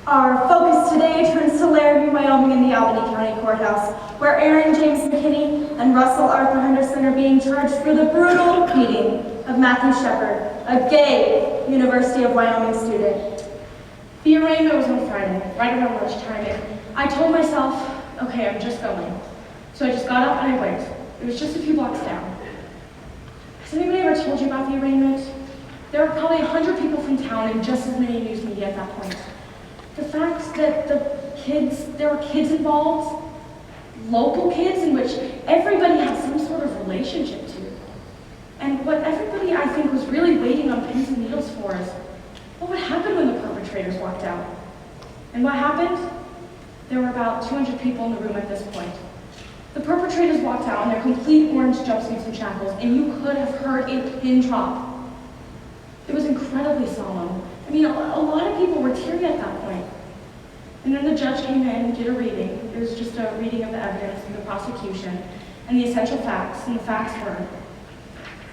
Our focus today turns to Laramie, Wyoming in the Albany County Courthouse, where Aaron James McKinney and Russell Arthur Henderson are being charged for the brutal beating of Matthew Shepard, a gay University of Wyoming student. The arraignment was on Friday, right around lunchtime, and I told myself, okay, I'm just going. So I just got up and I went. It was just a few blocks down. Has anybody ever told you about the arraignment? There were probably 100 people from town and just as many news media at that point. The fact that there were kids involved, local kids in which everybody had some sort of relationship to. And what everybody, I think, was really waiting on pins and needles for is, what would happen when the perpetrators walked out? And what happened? There were about 200 people in the room at this point. The perpetrators walked out in their complete orange jumpsuits and shackles, and you could have heard a pin drop. It was incredibly solemn. I mean, a lot of people were teary at that point. And then the judge came in and did a reading. It was just a reading of the evidence of the prosecution and the essential facts, and the facts were.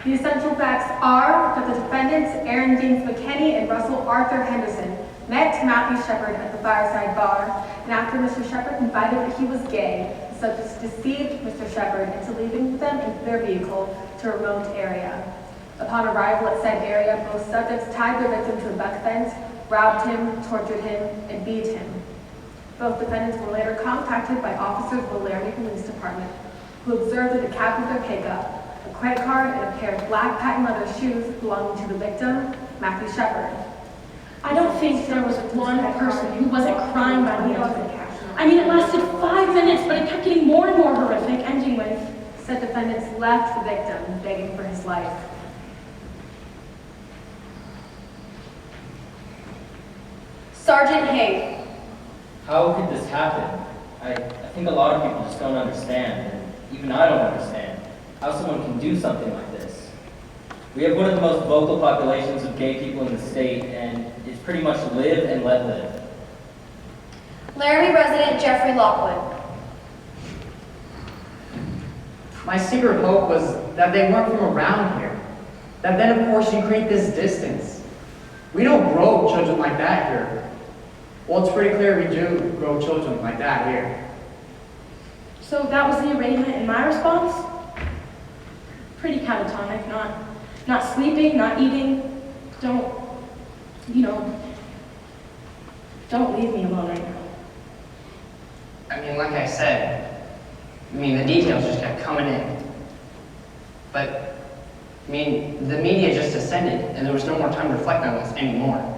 The essential facts are that the defendants, Aaron James McKinney and Russell Arthur Henderson, met Matthew Shepard at the Fireside Bar, and after Mr. Shepard confided that he was gay, the subjects deceived Mr. Shepard into leaving them in their vehicle to a remote area. Upon arrival at said area, both subjects tied their victim to a buck fence, robbed him, tortured him, and beat him. Both defendants were later contacted by officers of the Laramie Police Department, who observed that the cab of their pickup, a credit card, and a pair of black patent leather shoes belonging to the victim, Matthew Shepard. I don't think there was one person who wasn't crying by the end of it. I mean, it lasted 5 minutes, but it kept getting more and more horrific, ending with, said defendants left the victim, begging for his life. Sergeant Hay. How could this happen? I think a lot of people just don't understand, and even I don't understand how someone can do something like this. We have one of the most vocal populations of gay people in the state, and it's pretty much live and let live. Laramie resident Jeffrey Lockwood. My secret hope was that they weren't from around here. That then, of course, you create this distance. We don't grow children like that here. Well, it's pretty clear we do grow children like that here. So that was the arraignment, and my response? Pretty catatonic, not sleeping, not eating. Don't leave me alone right now. I mean, like I said, the details just kept coming in. But, the media just descended, and there was no more time to reflect on this anymore.